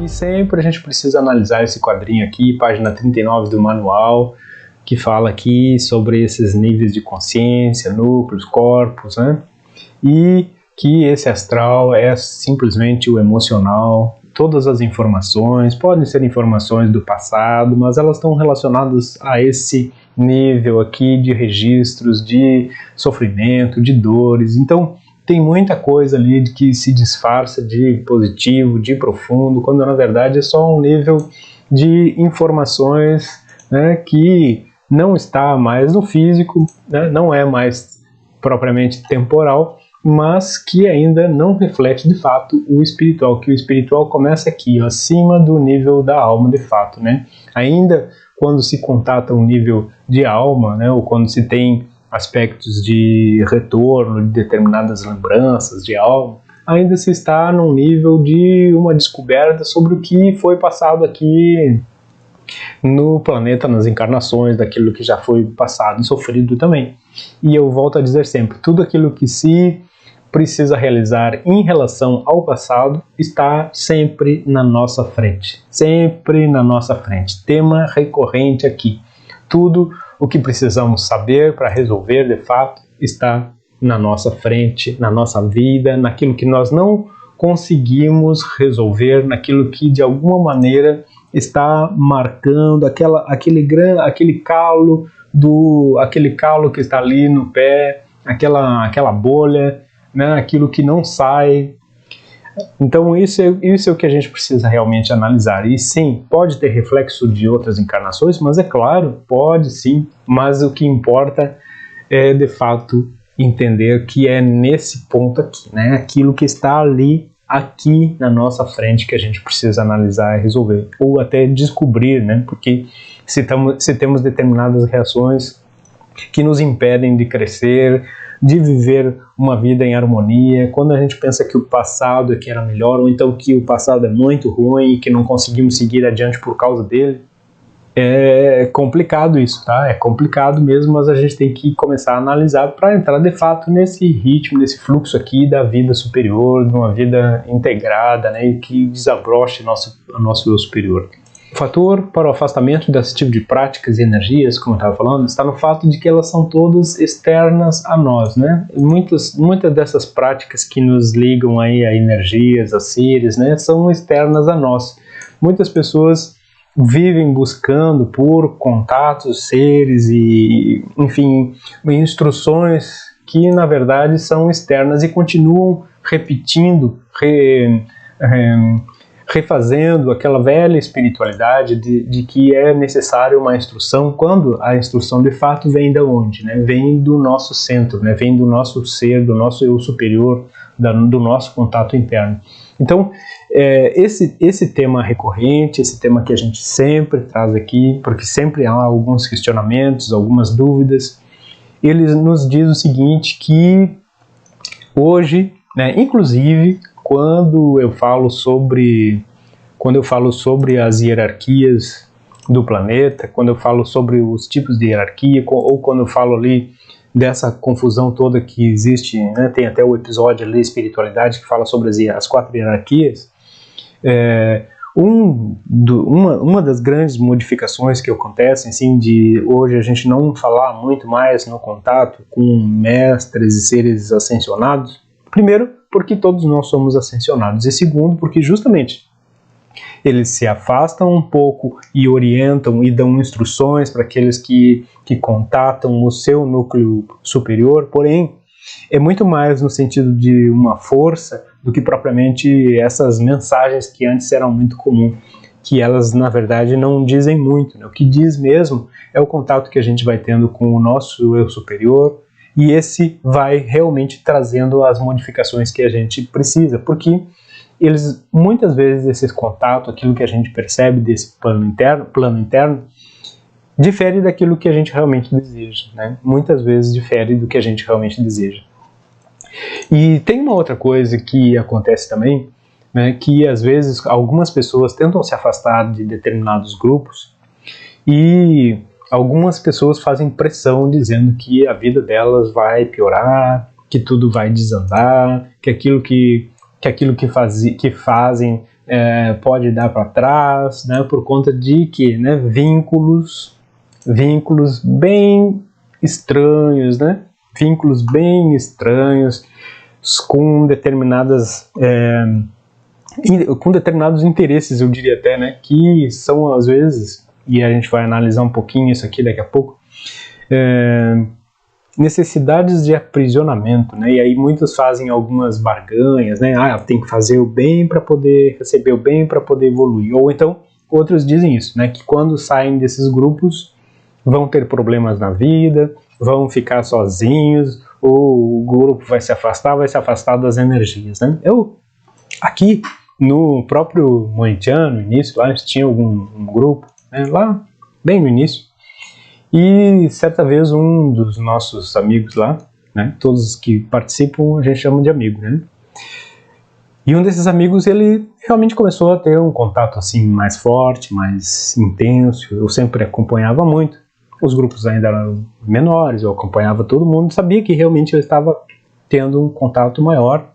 que sempre a gente precisa analisar esse quadrinho aqui, página 39 do manual, que fala aqui sobre esses níveis de consciência, núcleos, corpos, né? E que esse astral é simplesmente o emocional. Todas as informações podem ser informações do passado, mas elas estão relacionadas a esse nível aqui de registros, de sofrimento, de dores. Então, tem muita coisa ali que se disfarça de positivo, de profundo, quando na verdade é só um nível de informações, né, que não está mais no físico, né, não é mais propriamente temporal, mas que ainda não reflete de fato o espiritual, que o espiritual começa aqui, ó, acima do nível da alma de fato, né? Ainda quando se contata um nível de alma, né, ou quando se tem aspectos de retorno de determinadas lembranças de alma, ainda se está num nível de uma descoberta sobre o que foi passado aqui no planeta, nas encarnações, daquilo que já foi passado e sofrido também. E eu volto a dizer sempre, tudo aquilo que se precisa realizar em relação ao passado está sempre na nossa frente. Sempre na nossa frente. Tema recorrente aqui. Tudo o que precisamos saber para resolver de fato está na nossa frente, na nossa vida, naquilo que nós não conseguimos resolver, naquilo que de alguma maneira está marcando aquele calo que está ali no pé, aquela bolha, né, aquilo que não sai. Então isso é o que a gente precisa realmente analisar. E sim, pode ter reflexo de outras encarnações, mas é claro, pode sim, mas o que importa é de fato entender que é nesse ponto aqui, né, aquilo que está ali, aqui na nossa frente, que a gente precisa analisar e resolver, ou até descobrir, né, porque se temos determinadas reações que nos impedem de crescer, de viver uma vida em harmonia, quando a gente pensa que o passado é que era melhor, ou então que o passado é muito ruim e que não conseguimos seguir adiante por causa dele, é complicado isso, tá? É complicado mesmo, mas a gente tem que começar a analisar para entrar de fato nesse ritmo, nesse fluxo aqui da vida superior, de uma vida integrada, né, e que desabroche nosso eu superior. O fator para o afastamento desse tipo de práticas e energias, como eu estava falando, está no fato de que elas são todas externas a nós, né? Muitas dessas práticas que nos ligam aí a energias, a seres, né, são externas a nós. Muitas pessoas vivem buscando por contatos, seres e, enfim, instruções que na verdade são externas e continuam repetindo, refazendo aquela velha espiritualidade de que é necessário uma instrução, quando a instrução de fato vem de onde? Né? Vem do nosso centro, né? Vem do nosso ser, do nosso eu superior, do nosso contato interno. Então, esse tema recorrente, esse tema que a gente sempre traz aqui, porque sempre há alguns questionamentos, algumas dúvidas, ele nos diz o seguinte, que hoje, né, inclusive, quando eu falo sobre as hierarquias do planeta, quando eu falo sobre os tipos de hierarquia, ou quando eu falo ali dessa confusão toda que existe, né, tem até o episódio ali, espiritualidade, que fala sobre as 4 hierarquias, uma das grandes modificações que acontecem, assim, de hoje a gente não falar muito mais no contato com mestres e seres ascensionados, primeiro, porque todos nós somos ascensionados, e segundo, porque justamente eles se afastam um pouco e orientam e dão instruções para aqueles que contatam o seu núcleo superior, porém, é muito mais no sentido de uma força do que propriamente essas mensagens que antes eram muito comuns, que elas, na verdade, não dizem muito, né? O que diz mesmo é o contato que a gente vai tendo com o nosso eu superior, e esse vai realmente trazendo as modificações que a gente precisa, porque eles, muitas vezes, esses contatos, aquilo que a gente percebe desse plano interno, difere daquilo que a gente realmente deseja, né? Muitas vezes difere do que a gente realmente deseja. E tem uma outra coisa que acontece também, né, que às vezes algumas pessoas tentam se afastar de determinados grupos e algumas pessoas fazem pressão dizendo que a vida delas vai piorar, que tudo vai desandar, que aquilo que fazem pode dar para trás, né, por conta de que, né, vínculos bem estranhos, né, vínculos bem estranhos com determinados interesses, eu diria até, né, que são às vezes, e a gente vai analisar um pouquinho isso aqui daqui a pouco, necessidades de aprisionamento, né? E aí muitos fazem algumas barganhas, né? Tem que fazer o bem para poder receber o bem, para poder evoluir. Ou então outros dizem isso, né? Que quando saem desses grupos vão ter problemas na vida, vão ficar sozinhos, ou o grupo vai se afastar das energias, né? Eu aqui no próprio Moitian, no início, lá tinha um grupo, né? Lá bem no início. E certa vez um dos nossos amigos lá, né, todos que participam a gente chama de amigo, né? E um desses amigos, ele realmente começou a ter um contato assim mais forte, mais intenso. Eu sempre acompanhava muito. Os grupos ainda eram menores, eu acompanhava todo mundo, sabia que realmente ele estava tendo um contato maior.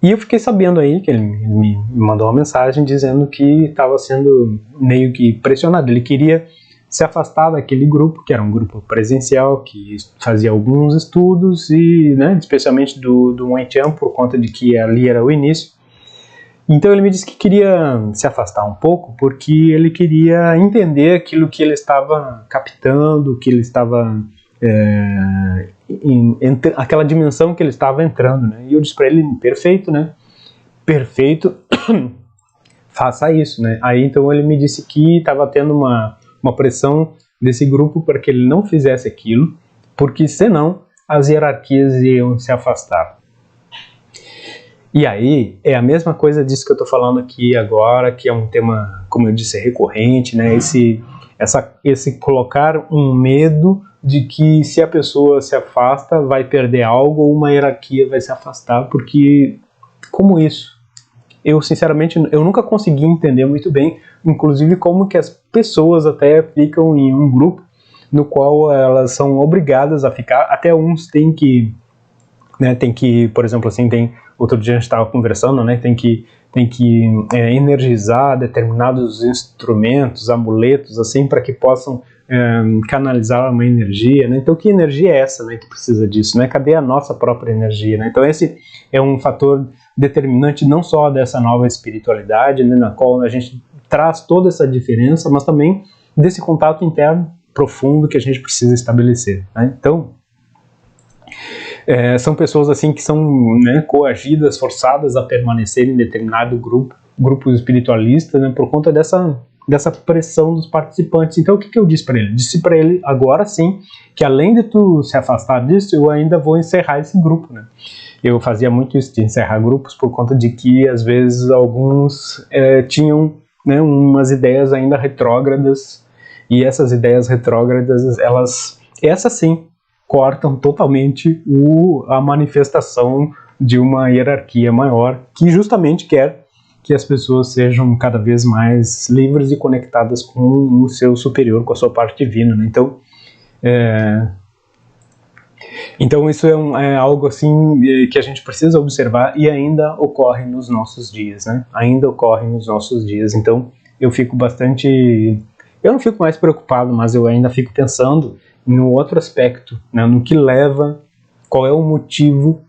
E eu fiquei sabendo aí que ele me mandou uma mensagem dizendo que estava sendo meio que pressionado. Ele queria se afastar daquele grupo, que era um grupo presencial, que fazia alguns estudos, e, né, especialmente do Moitian, por conta de que ali era o início. Então ele me disse que queria se afastar um pouco, porque ele queria entender aquilo que ele estava captando, que ele estava aquela dimensão que ele estava entrando, né? E eu disse para ele, perfeito, né? Perfeito, faça isso, né? Aí então ele me disse que estava tendo uma pressão desse grupo para que ele não fizesse aquilo, porque senão as hierarquias iam se afastar. E aí é a mesma coisa disso que eu estou falando aqui agora, que é um tema, como eu disse, recorrente, né? Esse colocar um medo de que se a pessoa se afasta vai perder algo, ou uma hierarquia vai se afastar, porque como isso? Eu sinceramente eu nunca consegui entender muito bem, inclusive como que as pessoas até ficam em um grupo no qual elas são obrigadas a ficar, até uns têm que, né, por exemplo, assim, outro dia a gente estava conversando, né, tem que energizar determinados instrumentos, amuletos, assim, para que possam canalizar uma energia, né? Então que energia é essa, né, que precisa disso, né? Cadê a nossa própria energia, né? Então esse é um fator determinante não só dessa nova espiritualidade, né, na qual a gente traz toda essa diferença, mas também desse contato interno profundo que a gente precisa estabelecer, né? Então são pessoas assim que são, né, coagidas, forçadas a permanecer em determinado grupo espiritualista, né, por conta dessa pressão dos participantes. Então o que eu disse para ele? Disse para ele agora sim que além de tu se afastar disso, eu ainda vou encerrar esse grupo, né? Eu fazia muito isso de encerrar grupos por conta de que às vezes alguns tinham, né, umas ideias ainda retrógradas, e essas ideias retrógradas, essas sim cortam totalmente a manifestação de uma hierarquia maior, que justamente quer que as pessoas sejam cada vez mais livres e conectadas com o seu superior, com a sua parte divina, né? Então isso é algo assim que a gente precisa observar e ainda ocorre nos nossos dias, né? Ainda ocorre nos nossos dias. Então eu não fico mais preocupado, mas eu ainda fico pensando no outro aspecto, né? No que leva, qual é o motivo,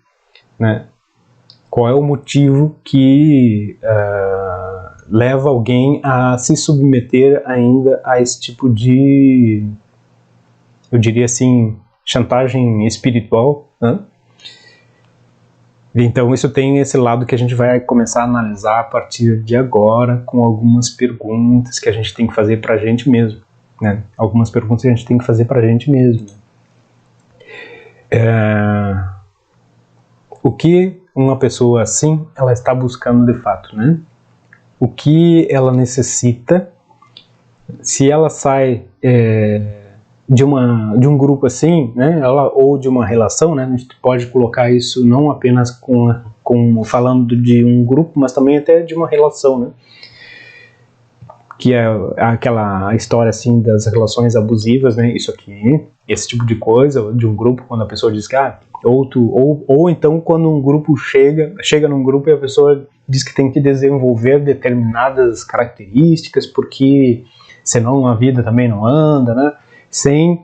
né? Qual é o motivo que leva alguém a se submeter ainda a esse tipo de, eu diria assim, chantagem espiritual, né? Então isso tem esse lado que a gente vai começar a analisar a partir de agora, com algumas perguntas que a gente tem que fazer para a gente mesmo, né? Algumas perguntas que a gente tem que fazer para a gente mesmo. O que uma pessoa assim, ela está buscando de fato, né? O que ela necessita? Se ela sai de um grupo assim, né, ou de uma relação, né, a gente pode colocar isso não apenas falando de um grupo, mas também até de uma relação, né, que é aquela história assim das relações abusivas, né, isso aqui, esse tipo de coisa, de um grupo, quando a pessoa diz que, ou então quando um grupo chega num grupo e a pessoa diz que tem que desenvolver determinadas características, porque senão a vida também não anda, né? Sem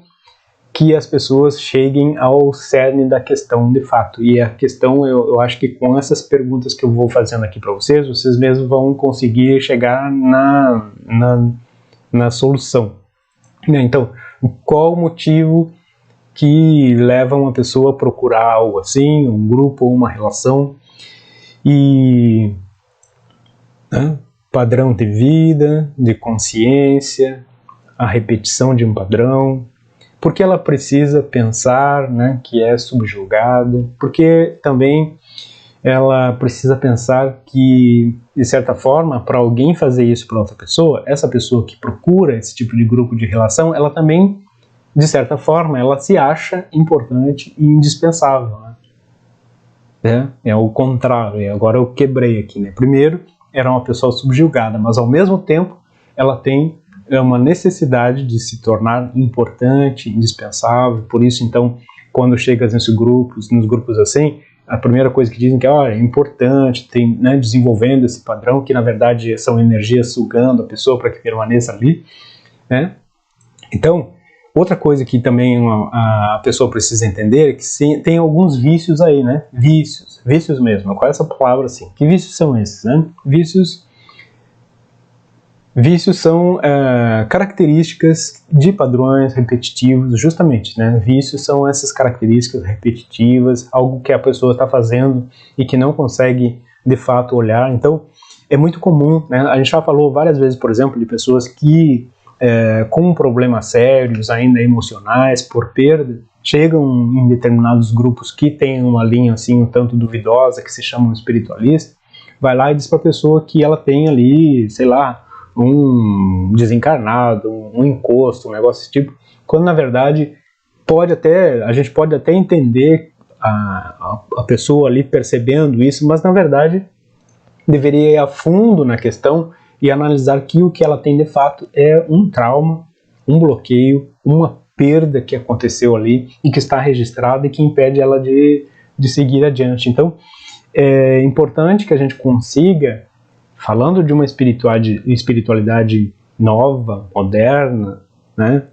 que as pessoas cheguem ao cerne da questão de fato. E a questão, eu acho que com essas perguntas que eu vou fazendo aqui para vocês, vocês mesmos vão conseguir chegar na solução. Então, qual o motivo que leva uma pessoa a procurar algo assim, um grupo ou uma relação? E padrão de vida, de consciência, a repetição de um padrão, porque ela precisa pensar, né, que é subjugada, porque também ela precisa pensar que, de certa forma, para alguém fazer isso para outra pessoa, essa pessoa que procura esse tipo de grupo de relação, ela também, de certa forma, ela se acha importante e indispensável, né? É o contrário, agora eu quebrei aqui, né? Primeiro, era uma pessoa subjugada, mas ao mesmo tempo ela tem uma necessidade de se tornar importante, indispensável. Por isso, então, quando chega nos grupos assim, a primeira coisa que dizem que é importante, tem, né, desenvolvendo esse padrão, que na verdade são energias sugando a pessoa para que permaneça ali, né? Então, outra coisa que também a pessoa precisa entender é que tem alguns vícios aí, né? Vícios mesmo. Qual é essa palavra assim? Que vícios são esses, né? Vícios são características de padrões repetitivos, justamente, né? Vícios são essas características repetitivas, algo que a pessoa está fazendo e que não consegue, de fato, olhar. Então, é muito comum, né? A gente já falou várias vezes, por exemplo, de pessoas que, com problemas sérios, ainda emocionais, por perda, chegam em determinados grupos que têm uma linha, assim, um tanto duvidosa, que se chamam espiritualistas, vai lá e diz para a pessoa que ela tem ali, sei lá, um desencarnado, um encosto, um negócio desse tipo, quando na verdade a gente pode até entender a pessoa ali percebendo isso, mas na verdade deveria ir a fundo na questão e analisar que o que ela tem de fato é um trauma, um bloqueio, uma perda que aconteceu ali e que está registrada e que impede ela de seguir adiante. Então é importante que a gente consiga, falando de uma espiritualidade nova, moderna, né,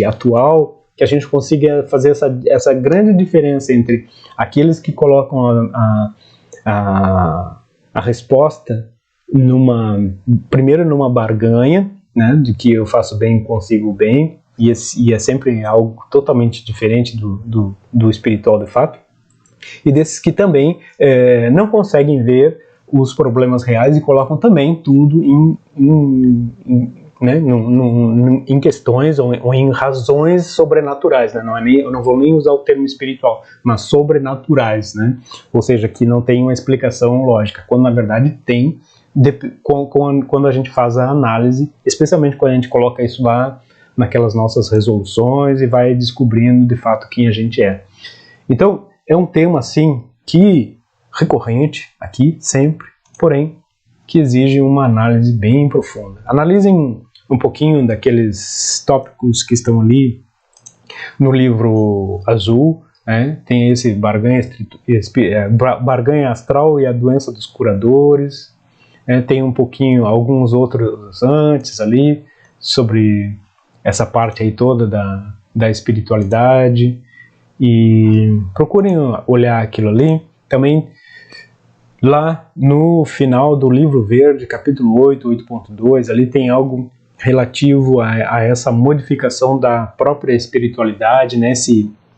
atual, que a gente consiga fazer essa grande diferença entre aqueles que colocam a resposta primeiro numa barganha, né, de que eu faço bem, consigo bem, e é sempre algo totalmente diferente do espiritual de fato, e desses que também não conseguem ver os problemas reais e colocam também tudo em questões ou em razões sobrenaturais, né? Eu não vou nem usar o termo espiritual, mas sobrenaturais, né? Ou seja, que não tem uma explicação lógica, quando na verdade tem, quando a gente faz a análise, especialmente quando a gente coloca isso lá naquelas nossas resoluções e vai descobrindo de fato quem a gente é. Então, é um tema assim que recorrente aqui, sempre, porém, que exige uma análise bem profunda. Analisem um pouquinho daqueles tópicos que estão ali no livro azul, né? Tem esse barganha astral e a doença dos curadores, tem um pouquinho, alguns outros antes ali, sobre essa parte aí toda da espiritualidade, e procurem olhar aquilo ali. Também lá no final do livro verde, capítulo 8, 8.2, ali tem algo relativo a essa modificação da própria espiritualidade, né?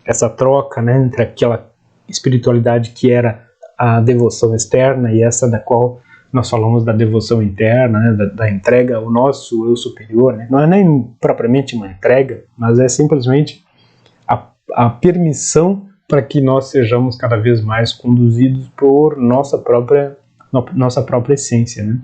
Essa troca, né, entre aquela espiritualidade que era a devoção externa e essa da qual nós falamos da devoção interna, né, da entrega ao nosso eu superior, né? Não é nem propriamente uma entrega, mas é simplesmente a permissão para que nós sejamos cada vez mais conduzidos por nossa própria essência, né?